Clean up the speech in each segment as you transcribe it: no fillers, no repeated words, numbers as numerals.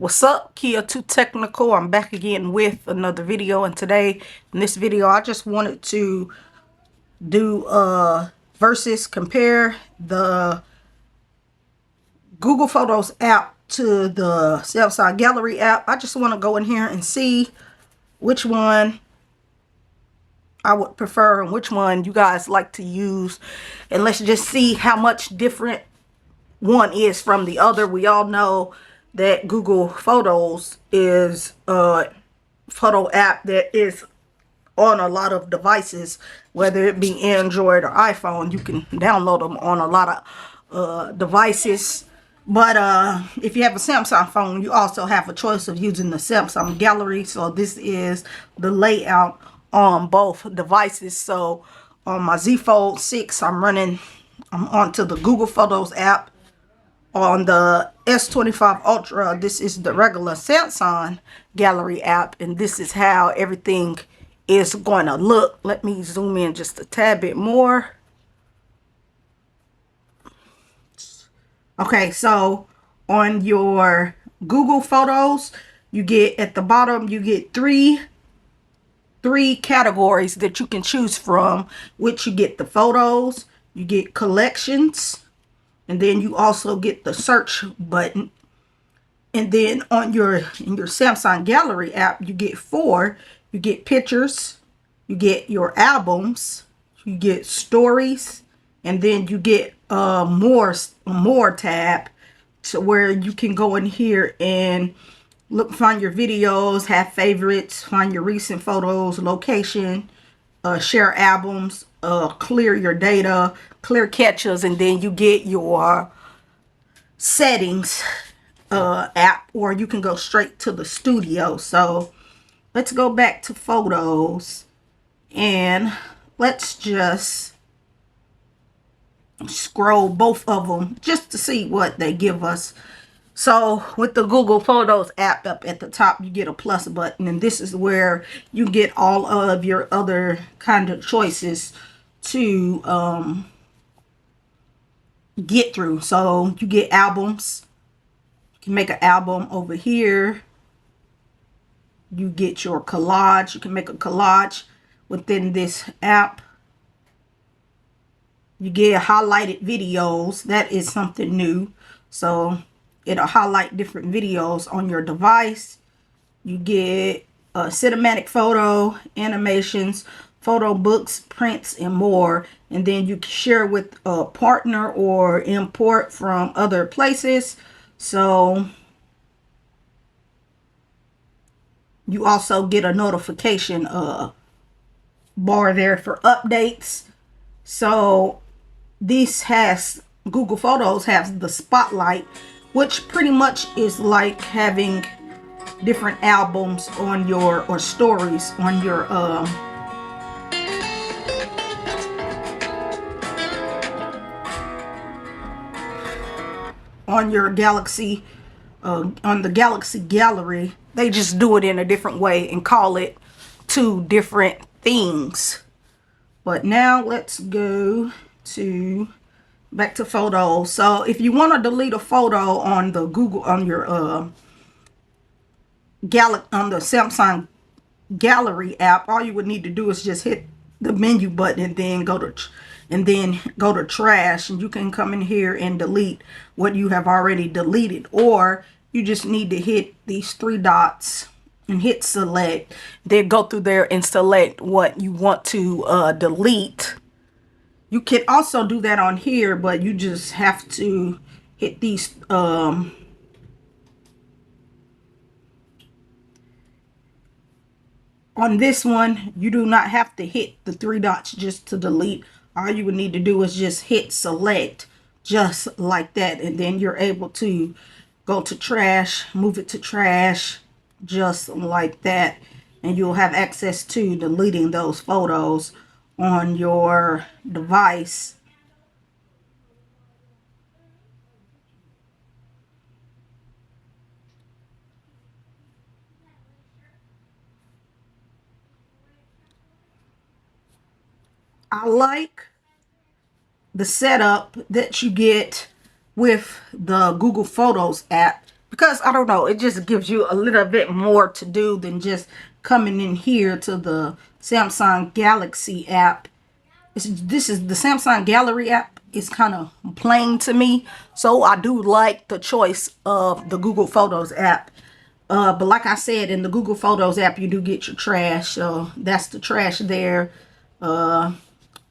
What's up, Kia Too Technical? I'm back again with another video, and today in this video I just wanted to do versus compare the Google Photos app to the Samsung Gallery app. I just want to go in here and see which one I would prefer and which one you guys like to use, and let's just see how much different one is from the other. We all know that Google Photos is a photo app that is on a lot of devices, whether it be Android or iPhone. You can download them on a lot of devices. But if you have a Samsung phone, you also have a choice of using the Samsung Gallery. So this is the layout on both devices. So on my Z Fold 6, I'm onto the Google Photos app. On the S25 Ultra, this is the regular Samsung Gallery app, and this is how everything is going to look. Let me zoom in just a tad bit more. Okay, so on your Google Photos, you get at the bottom, you get three categories that you can choose from, which you get the photos, you get collections, and then you also get the search button. And then on in your Samsung Gallery app, you get four. You get pictures, you get your albums, you get stories, and then you get more tab, to where you can go in here and find your videos, have favorites, find your recent photos, location, share albums, clear your data, clear catches, and then you get your settings app, or you can go straight to the studio. So let's go back to photos and let's just scroll both of them just to see what they give us. So with the Google Photos app, up at the top, you get a plus button, and this is where you get all of your other kind of choices to get through. So you get albums. You can make an album over here. You get your collage. You can make a collage within this app. You get highlighted videos. That is something new. So it'll highlight different videos on your device. You get a cinematic photo, animations, photo books, prints, and more. And then you can share with a partner or import from other places. So you also get a notification bar there for updates. So Google Photos has the spotlight, which pretty much is like having different albums on your, or stories on your Galaxy, on the Galaxy Gallery. They just do it in a different way and call it two different things. But now let's go back to photos. So if you want to delete a photo on the Google, on your on the Samsung Gallery app, all you would need to do is just hit the menu button and then go to trash, and you can come in here and delete what you have already deleted, or you just need to hit these three dots and hit select, then go through there and select what you want to delete. You can also do that on here, but you just have to hit these on this one, you do not have to hit the three dots just to delete. All you would need to do is just hit select, just like that, and then you're able to go to trash, move it to trash, just like that, and you'll have access to deleting those photos on your device. I like the setup that you get with the Google Photos app. because I don't know, it just gives you a little bit more to do than just coming in here to the Samsung Galaxy app. This is the Samsung Gallery app. It's kind of plain to me, so I do like the choice of the Google Photos app. But like I said, in the Google Photos app, you do get your trash. So that's the trash there.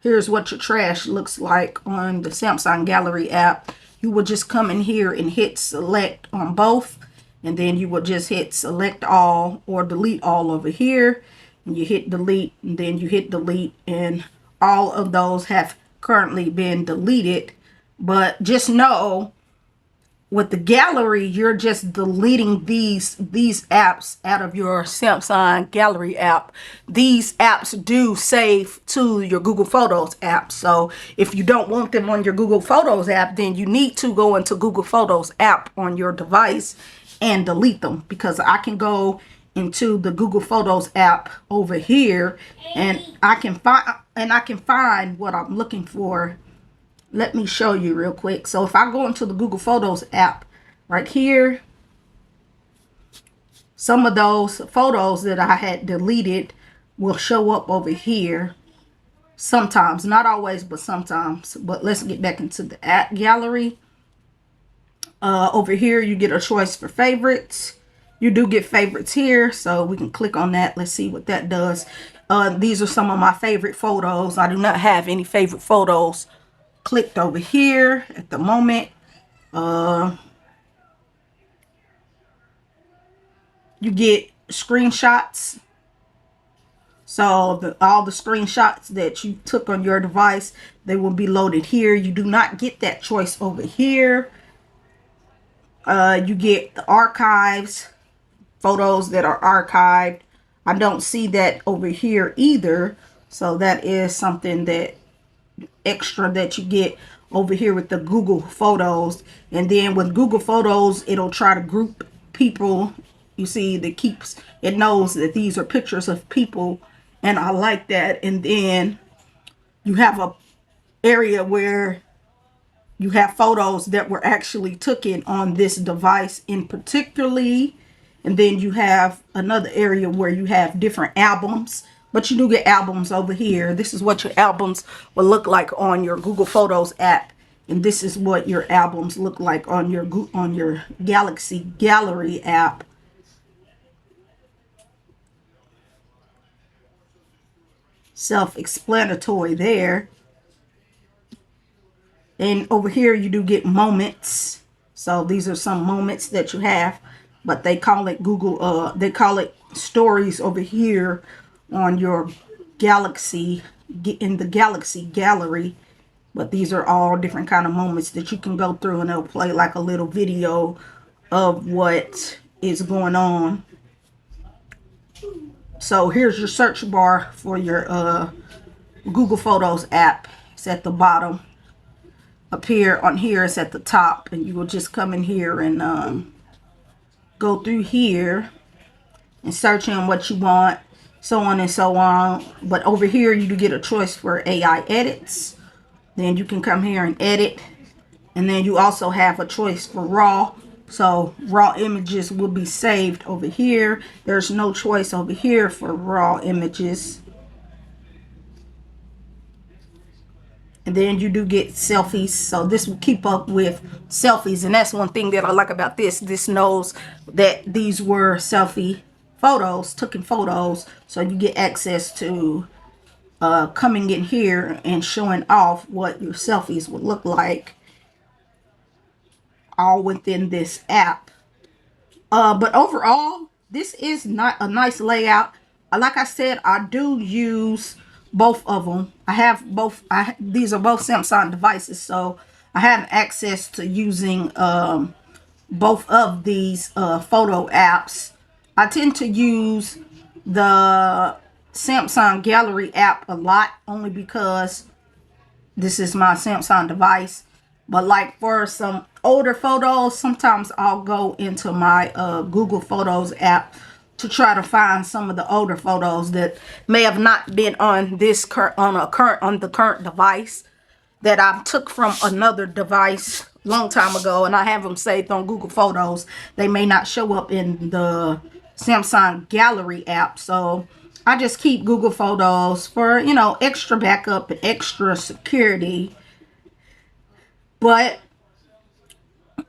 Here's what your trash looks like on the Samsung Gallery app. You will just come in here and hit select on both, and then you will just hit select all or delete all over here, and you hit delete, and then you hit delete, and all of those have currently been deleted. But just know, with the gallery, you're just deleting these apps out of your Samsung Gallery app. These apps do save to your Google Photos app. So if you don't want them on your Google Photos app, then you need to go into Google Photos app on your device and delete them, because I can go into the Google Photos app over here and I can find what I'm looking for. Let me show you real quick. So if I go into the Google Photos app right here, some of those photos that I had deleted will show up over here sometimes, not always, but sometimes. But let's get back into the app gallery. Over here you get a choice for favorites. You do get favorites here, so we can click on that. Let's see what that does. These are some of my favorite photos. I do not have any favorite photos clicked over here at the moment. You get screenshots. So all the screenshots that you took on your device, they will be loaded here. You do not get that choice over here. You get the archives, photos that are archived. I don't see that over here either. So that is something that extra that you get over here with the Google Photos. And then with Google Photos, it'll try to group people. You see, it knows that these are pictures of people, and I like that. And then you have a area where you have photos that were actually taken on this device in particularly. And then you have another area where you have different albums. But you do get albums over here. This is what your albums will look like on your Google Photos app. And this is what your albums look like on your Galaxy Gallery app. Self-explanatory there. And over here you do get moments. So these are some moments that you have. But they call it they call it stories over here on your Galaxy, in the Galaxy Gallery. But these are all different kind of moments that you can go through, and they'll play like a little video of what is going on. So here's your search bar for your Google Photos app. It's at the bottom. Up here on here, it's at the top, and you will just come in here and go through here and search in what you want, so on and so on. But over here you do get a choice for AI edits. Then you can come here and edit, and then you also have a choice for raw. So raw images will be saved over here. There's no choice over here for raw images. And then you do get selfies. So this will keep up with selfies. And that's one thing that I like about this. This knows that these were selfie photos, taken photos. So you get access to coming in here and showing off what your selfies would look like, all within this app. But overall, this is not a nice layout. Like I said, I do use both of them. I have both. These are both Samsung devices, so I have access to using both of these photo apps. I tend to use the Samsung Gallery app a lot, only because this is my Samsung device. But like for some older photos, sometimes I'll go into my Google Photos app to try to find some of the older photos that may have not been on the current device, that I took from another device long time ago, and I have them saved on Google Photos. They may not show up in the Samsung Gallery app, so I just keep Google Photos for, you know, extra backup and extra security. But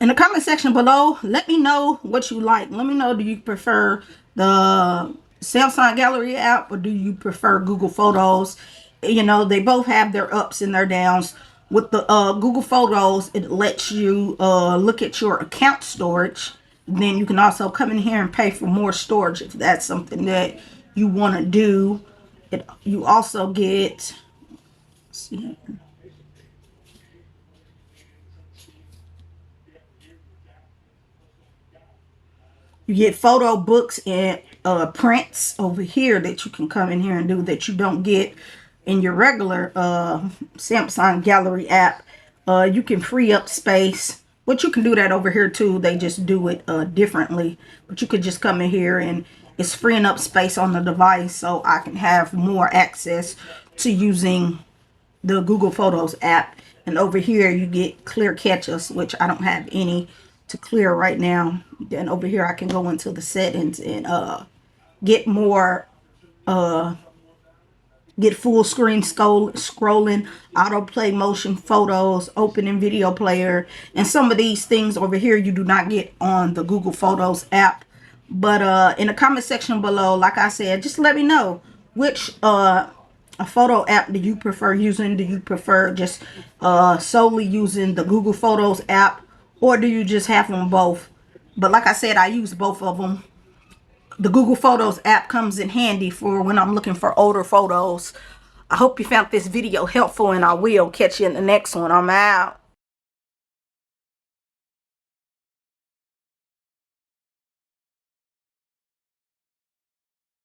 in the comment section below, let me know what you like. Let me know, do you prefer the Samsung Gallery app or do you prefer Google Photos? You know, they both have their ups and their downs. With the Google Photos, it lets you look at your account storage. Then you can also come in here and pay for more storage if that's something that you want to do. You also get, let's see here. You get photo books and prints over here that you can come in here and do that you don't get in your regular Samsung Gallery app. You can free up space, but you can do that over here too. They just do it differently. But you could just come in here and it's freeing up space on the device so I can have more access to using the Google Photos app. And over here you get clear catches, which I don't have any to clear right now. Then over here I can go into the settings and get more get full screen scrolling, autoplay motion photos, opening video player, and some of these things over here you do not get on the Google Photos app. But in the comment section below, like I said, just let me know which a photo app do you prefer using. Do you prefer just solely using the Google Photos app, or do you just have them both? But like I said, I use both of them. The Google Photos app comes in handy for when I'm looking for older photos. I hope you found this video helpful, and I will catch you in the next one. I'm out.